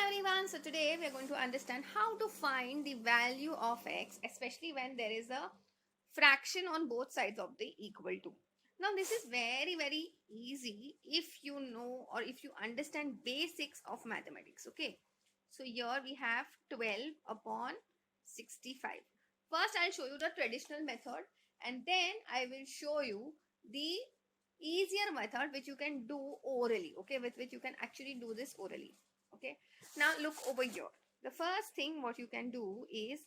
everyone, so today we are going to understand how to find the value of x, especially when there is a fraction on both sides of the equal to. Now this is very easy if you know or if you understand basics of mathematics. Okay, so here we have 12 upon 65. First I'll show you the traditional method and then I will show you the easier method which you can do orally, okay, with which you can actually do this orally. Okay, now look over here. The first thing what you can do is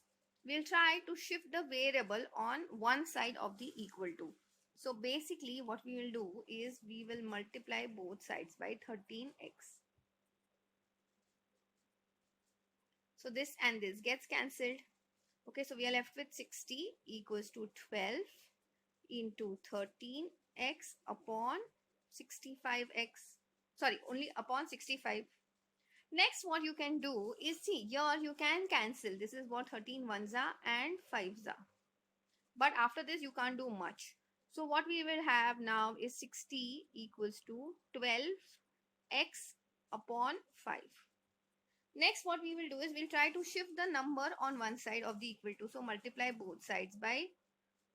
we'll try to shift the variable on one side of the equal to. So basically what we will do is we will multiply both sides by 13x. So this and this gets cancelled. Okay, so we are left with 60 equals to 12 into 13x upon 65x. Sorry, only upon 65. Next, what you can do is, see, here you can cancel. This is what 13 ones are and 5s are. But after this, you can't do much. So what we will have now is 60 equals to 12x upon 5. Next, what we will do is we'll try to shift the number on one side of the equal to. So multiply both sides by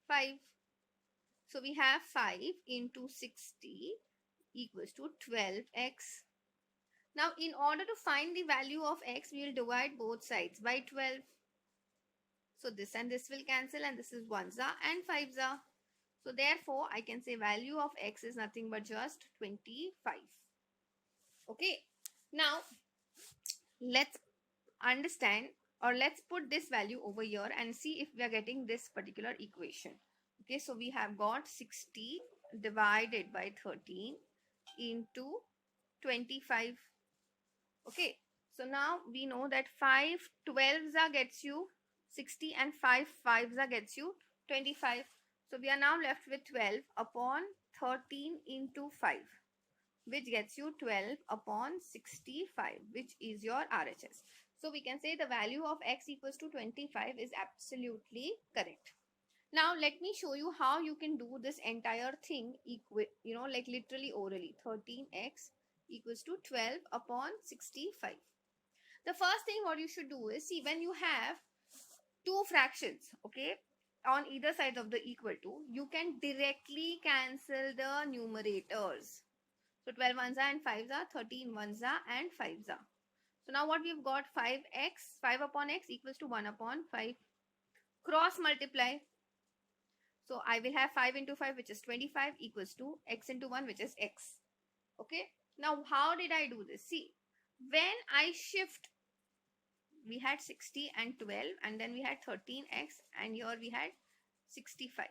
5. So we have 5 into 60 equals to 12x. Now, in order to find the value of x, we will divide both sides by 12. So this and this will cancel and this is 1s and 5s. So therefore, I can say value of x is nothing but just 25. Okay. Now, let's understand or let's put this value over here and see if we are getting this particular equation. Okay. So we have got 60 divided by 13 into 25. Okay, so now we know that 5 12s gets you 60 and 5 5s gets you 25. So we are now left with 12 upon 13 into 5, which gets you 12 upon 65, which is your RHS. So we can say the value of x equals to 25 is absolutely correct. Now let me show you how you can do this entire thing like literally orally. 13x equals to 12 upon 65. The first thing what you should do is, see, when you have two fractions, okay, on either side of the equal to, you can directly cancel the numerators. So 12 ones are and 5s are, 13 ones are and 5s are. So now what we've got, 5x, 5 upon x equals to 1 upon 5. Cross multiply. So I will have 5 into 5, which is 25, equals to x into 1, which is x. Okay. Now, how did I do this? See, when I shift, we had 60 and 12, and then we had 13x, and here we had 65.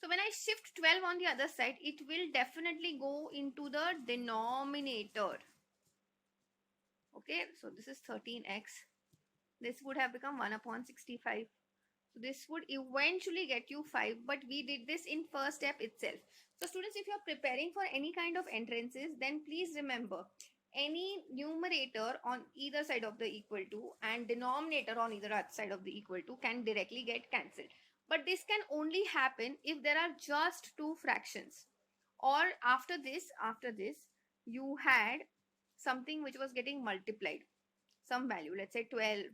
So when I shift 12 on the other side, it will definitely go into the denominator. Okay. So this is 13x. This would have become 1 upon 65. So this would eventually get you 5, but we did this in first step itself. So students, if you are preparing for any kind of entrances, then please remember any numerator on either side of the equal to and denominator on either side of the equal to can directly get cancelled. But this can only happen if there are just two fractions, or after this you had something which was getting multiplied, some value, let's say 12,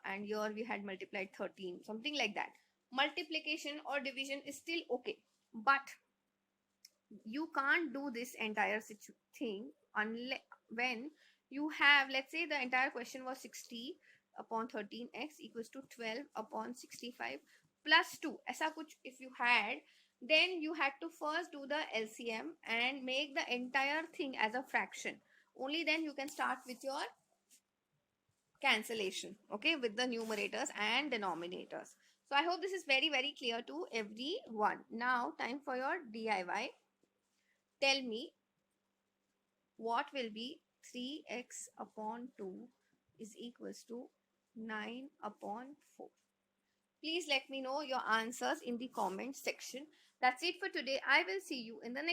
and here we had multiplied 13, something like that. Multiplication or division is still okay, but you can't do this entire thing unless when you have, let's say the entire question was 60 upon 13x equals to 12 upon 65 plus 2, aisa kuch if you had, then you had to first do the LCM and make the entire thing as a fraction. Only then you can start with your cancellation, okay, with the numerators and denominators. So I hope this is very clear to everyone. Now time for your DIY. Tell me what will be 3x upon 2 is equals to 9 upon 4. Please let me know your answers in the comment section. That's it for today. I will see you in the next